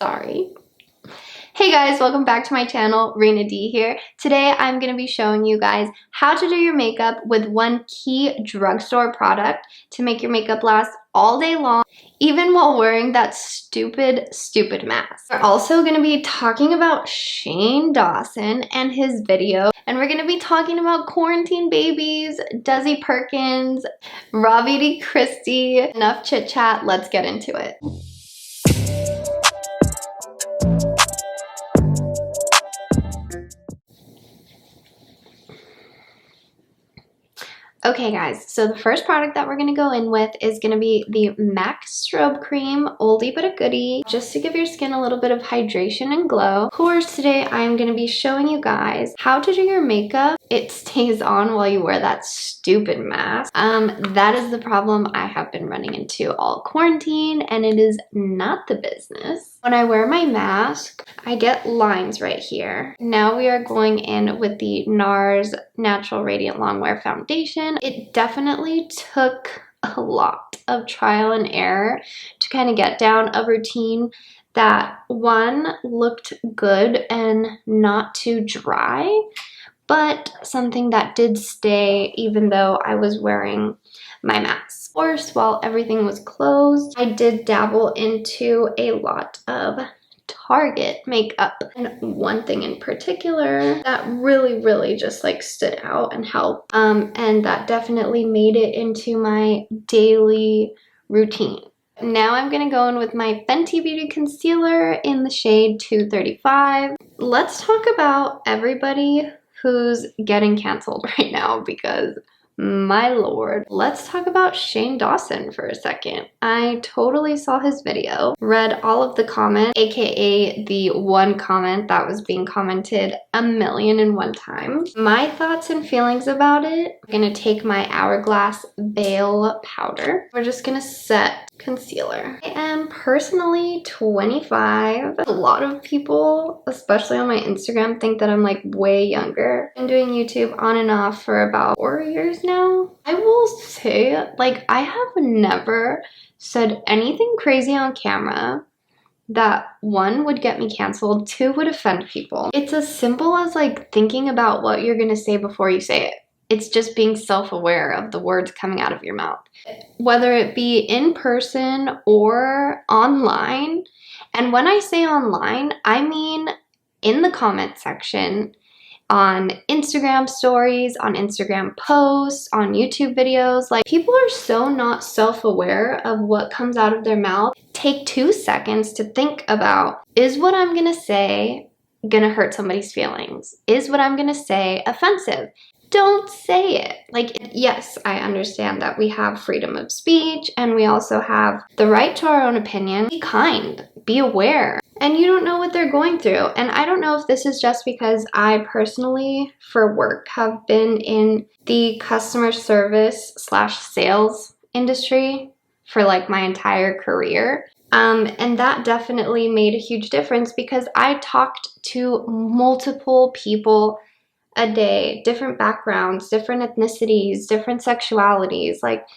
Sorry. Hey guys, welcome back to my channel. ROHNA D here. Today I'm going to be showing you guys how to do your makeup with one key drugstore product to make your makeup last all day long, even while wearing that stupid mask. We're also going to be talking about Dawson and his video, and we're going to be talking about quarantine babies, Desi Perkins, Beaty Christie. Enough chit chat, let's get into it. Okay guys, so the first product that we're going to go in with is going to be the MAC Strobe Cream, oldie but a goodie, just to give your skin a little bit of hydration and glow. Of course, today I'm going to be showing you guys how to do your makeup. It stays on while you wear that stupid mask. That is the problem I have been running into all quarantine, and it is not the business. When I wear my mask, I get lines right here. Now we are going in with the Nars Natural Radiant Longwear Foundation. It definitely took a lot of trial and error to kind of get down a routine that, one, looked good and not too dry, but something that did stay even though I was wearing my mask. Of course, while everything was closed, I did dabble into a lot of Target makeup, and one thing in particular that really just like stood out and helped, and that definitely made it into my daily routine. Now I'm gonna go in with my Fenty Beauty Concealer in the shade 235. Let's talk about everybody who's getting canceled right now, because my lord. Let's talk about Dawson for a second. I totally saw his video, read all of the comments, aka the one comment that was being commented 1,000,001 times. My thoughts and feelings about it: I'm gonna take my Hourglass Veil powder. We're just gonna set concealer. I am personally 25. A lot of people, especially on my Instagram, think that I'm like way younger. I've been doing YouTube on and off for about 4 years now. I will say, like, I have never said anything crazy on camera that, one, would get me canceled, two, would offend people. It's as simple as like thinking about what you're gonna say before you say it. It's just being self-aware of the words coming out of your mouth, whether it be in person or online. And when I say online, I mean in the comment section, on Instagram stories, on Instagram posts, on YouTube videos. Like, people are so not self-aware of what comes out of their mouth. Take 2 seconds to think about, is what I'm gonna say gonna hurt somebody's feelings? Is what I'm gonna say offensive? Don't say it. Like, yes, I understand that we have freedom of speech and we also have the right to our own opinion. Be kind, be aware. And you don't know what they're going through. And I don't know if this is just because I personally, for work, have been in the customer service / sales industry for like my entire career. And that definitely made a huge difference, because I talked to multiple people a day, different backgrounds, different ethnicities, different sexualities, like,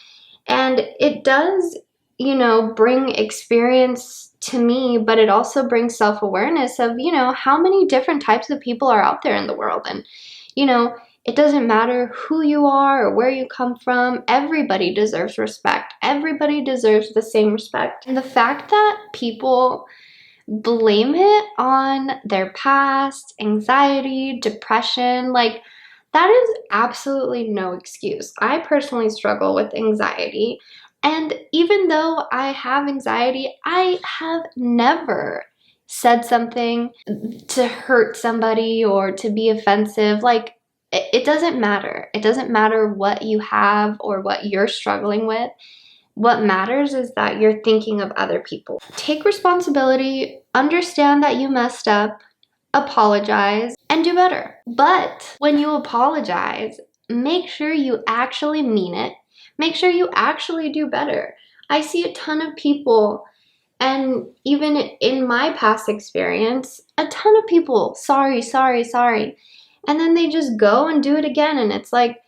and it does, you know, bring experience to me, but it also brings self-awareness of, you know, how many different types of people are out there in the world. And, you know, it doesn't matter who you are or where you come from, everybody deserves respect. Everybody deserves the same respect. And the fact that people blame it on their past, anxiety, depression, like, that is absolutely no excuse. I personally struggle with anxiety, and even though I have anxiety, I have never said something to hurt somebody or to be offensive. Like, it doesn't matter. It doesn't matter what you have or what you're struggling with. What matters is that you're thinking of other people. Take responsibility, understand that you messed up, apologize, and do better. But when you apologize, make sure you actually mean it. Make sure you actually do better. I see a ton of people, and even in my past experience, a ton of people, sorry. And then they just go and do it again, and it's like,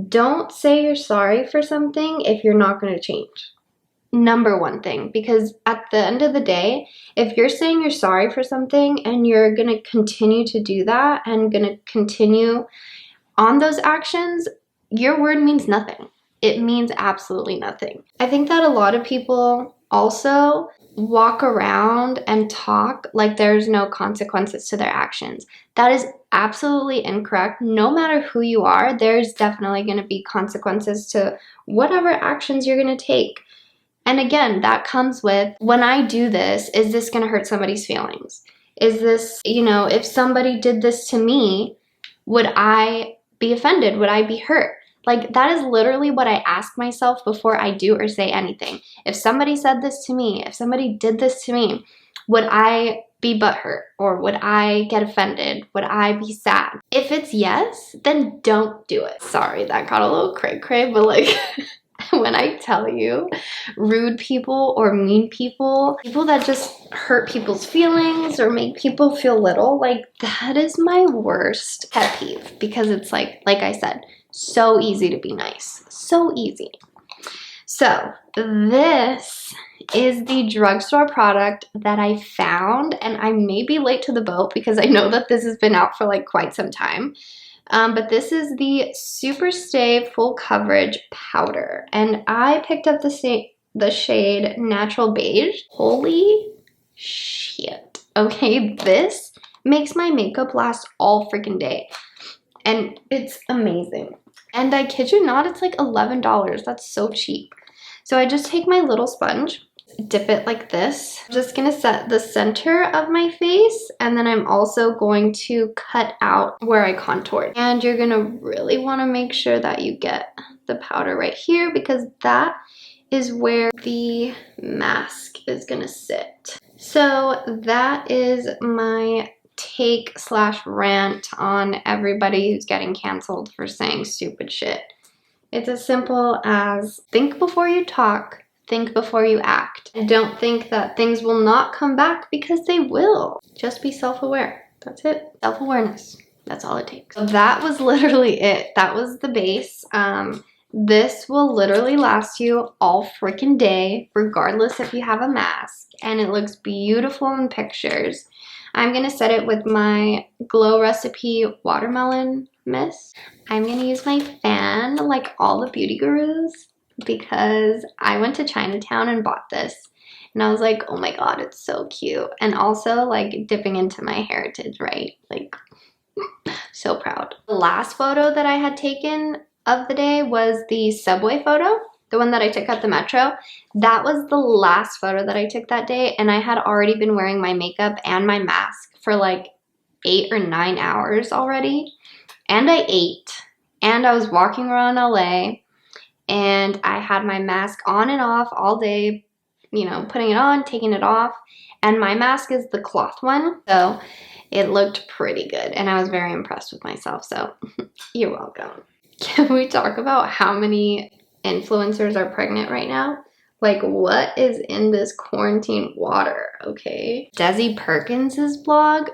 don't say you're sorry for something if you're not going to change. number one thing, because at the end of the day, if you're saying you're sorry for something and you're going to continue to do that and going to continue on those actions, your word means nothing. It means absolutely nothing. I think that a lot of people also walk around and talk like there's no consequences to their actions. That is absolutely incorrect. No matter who you are, there's definitely going to be consequences to whatever actions you're going to take. And again, that comes with, when I do this, is this going to hurt somebody's feelings? Is this, you know, if somebody did this to me, would I be offended? Would I be hurt? Like, that is literally what I ask myself before I do or say anything. If somebody said this to me, if somebody did this to me, would I be butthurt? Or would I get offended? Would I be sad? If it's yes, then don't do it. Sorry, that got a little cray-cray, but like, when I tell you, rude people or mean people, people that just hurt people's feelings or make people feel little, like, that is my worst pet peeve, because it's like I said, so easy to be nice. So easy. So this is the drugstore product that I found, and I may be late to the boat because I know that this has been out for like quite some time. But this is the Superstay Full Coverage Powder, and I picked up the shade Natural Beige. Holy shit. Okay, this makes my makeup last all freaking day, and it's amazing. And I kid you not, it's like $11. That's so cheap. So I just take my little sponge, dip it like this. I'm just gonna set the center of my face, and then I'm also going to cut out where I contoured. And you're gonna really wanna make sure that you get the powder right here, because that is where the mask is gonna sit. So that is my take/rant on everybody who's getting canceled for saying stupid shit. It's as simple as think before you talk, think before you act. Don't think that things will not come back, because they will. Just be self-aware. That's it. Self-awareness. That's all it takes. So that was literally it. That was the base. This will literally last you all freaking day, regardless if you have a mask. And it looks beautiful in pictures. I'm going to set it with my Glow Recipe Watermelon Mist. I'm going to use my fan like all the beauty gurus, because I went to Chinatown and bought this. And I was like, oh my god, it's so cute. And also like dipping into my heritage, right? Like, so proud. The last photo that I had taken of the day was the subway photo. The one that I took at the metro. That was the last photo that I took that day, and I had already been wearing my makeup and my mask for like 8 or 9 hours already. And I ate, and I was walking around LA, and I had my mask on and off all day, you know, putting it on, taking it off, and my mask is the cloth one, so it looked pretty good, and I was very impressed with myself, so you're welcome. Can we talk about how many influencers are pregnant right now? Like, what is in this quarantine water, okay? Desi Perkins's blog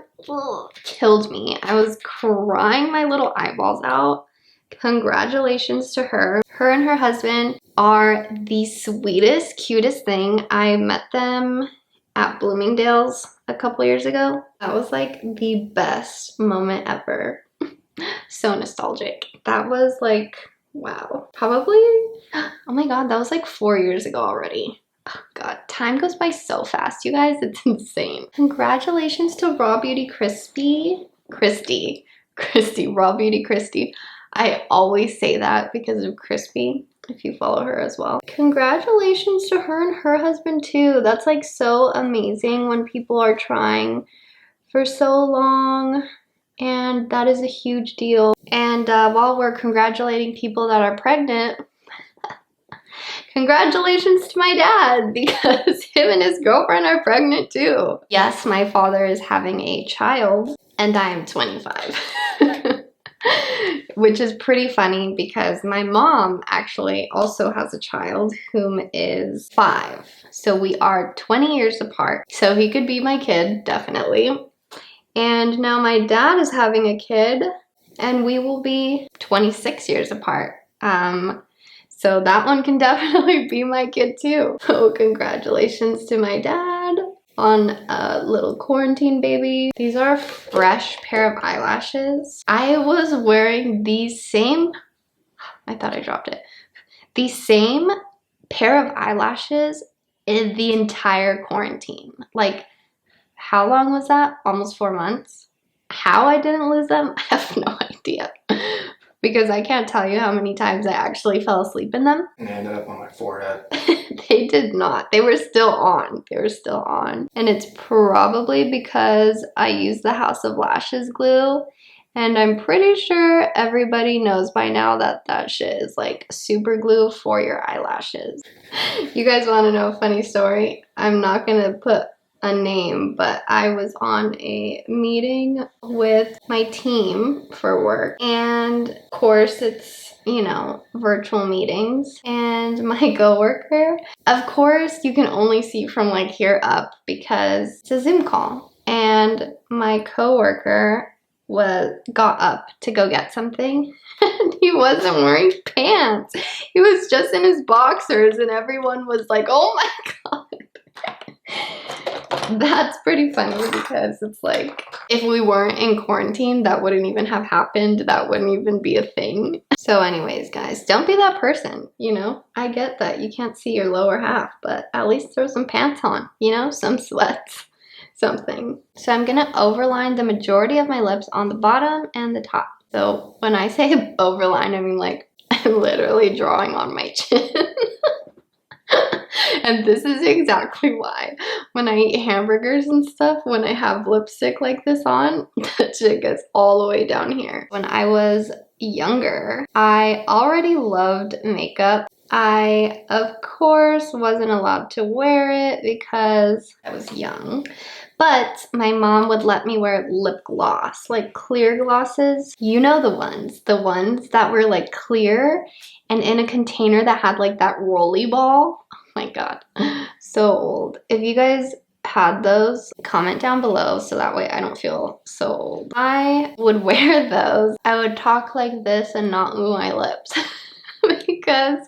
killed me. I was crying my little eyeballs out. Congratulations to her. Her and her husband are the sweetest, cutest thing. I met them at Bloomingdale's a couple years ago. That was like the best moment ever. So nostalgic. That was like, wow. Probably, oh my god, that was like 4 years ago already. Oh god, time goes by so fast, you guys. It's insane. Congratulations to Raw Beauty Christy, Raw Beauty Christy. I always say that because of Crispy, if you follow her as well. Congratulations to her and her husband too. That's like so amazing when people are trying for so long. And that is a huge deal. And while we're congratulating people that are pregnant, congratulations to my dad, because him and his girlfriend are pregnant too. Yes, my father is having a child, and I am 25. Which is pretty funny, because my mom actually also has a child whom is 5. So we are 20 years apart. So he could be my kid, definitely. And now my dad is having a kid, and we will be 26 years apart. So that one can definitely be my kid too. So congratulations to my dad on a little quarantine baby. These are a fresh pair of eyelashes. I was wearing these same, I thought I dropped it. The same pair of eyelashes in the entire quarantine. Like, how long was that? Almost 4 months. How I didn't lose them, I have no idea. Because I can't tell you how many times I actually fell asleep in them. And they ended up on my forehead. They did not. They were still on. They were still on. And it's probably because I used the House of Lashes glue. And I'm pretty sure everybody knows by now that that shit is like super glue for your eyelashes. You guys want to know a funny story? I'm not going to put a name, but I was on a meeting with my team for work, and of course it's, you know, virtual meetings, and my coworker, of course you can only see from like here up because it's a Zoom call, and my coworker got up to go get something and he wasn't wearing pants. He was just in his boxers, and everyone was like, oh my god. That's pretty funny because it's like, if we weren't in quarantine, that wouldn't even have happened. That wouldn't even be a thing. So anyways, guys, don't be that person, you know? I get that you can't see your lower half, but at least throw some pants on, you know? Some sweats, something. So I'm gonna overline the majority of my lips on the bottom and the top. So when I say overline, I mean like, I'm literally drawing on my chin. And this is exactly why when I eat hamburgers and stuff, when I have lipstick like this on, that shit gets all the way down here. When I was younger, I already loved makeup. I, of course, wasn't allowed to wear it because I was young. But my mom would let me wear lip gloss, like clear glosses. You know the ones that were like clear and in a container that had like that rolly ball. Oh my god, so old. If you guys had those, comment down below so that way I don't feel so old. I would wear those. I would talk like this and not move my lips because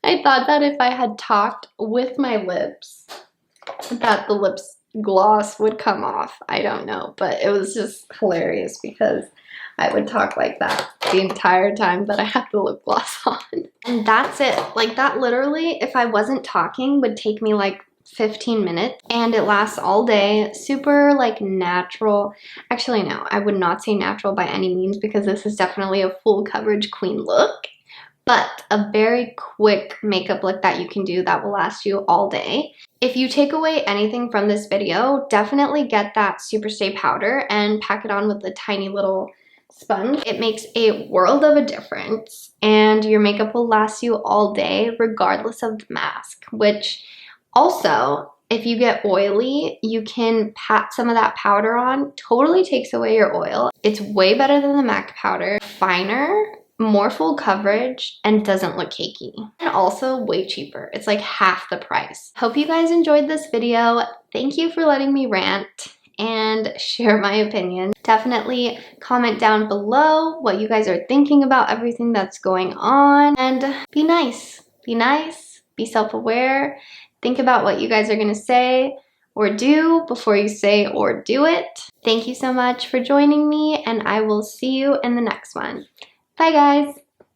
I thought that if I had talked with my lips, that the lips gloss would come off. I don't know, but it was just hilarious because I would talk like that the entire time that I had the lip gloss on. And that's it. Like that literally, if I wasn't talking, would take me like 15 minutes, and it lasts all day. Super like natural. Actually, no, I would not say natural by any means because this is definitely a full coverage queen look. But a very quick makeup look that you can do that will last you all day. If you take away anything from this video, definitely get that Superstay powder and pack it on with a tiny little sponge. It makes a world of a difference, and your makeup will last you all day regardless of the mask. Which also, if you get oily, you can pat some of that powder on. Totally takes away your oil. It's way better than the MAC powder. Finer, more full coverage, and doesn't look cakey. And also way cheaper. It's like half the price. Hope you guys enjoyed this video. Thank you for letting me rant and share my opinion. Definitely comment down below what you guys are thinking about everything that's going on. And be nice. Be nice. Be self-aware. Think about what you guys are gonna say or do before you say or do it. Thank you so much for joining me, and I will see you in the next one. Bye guys!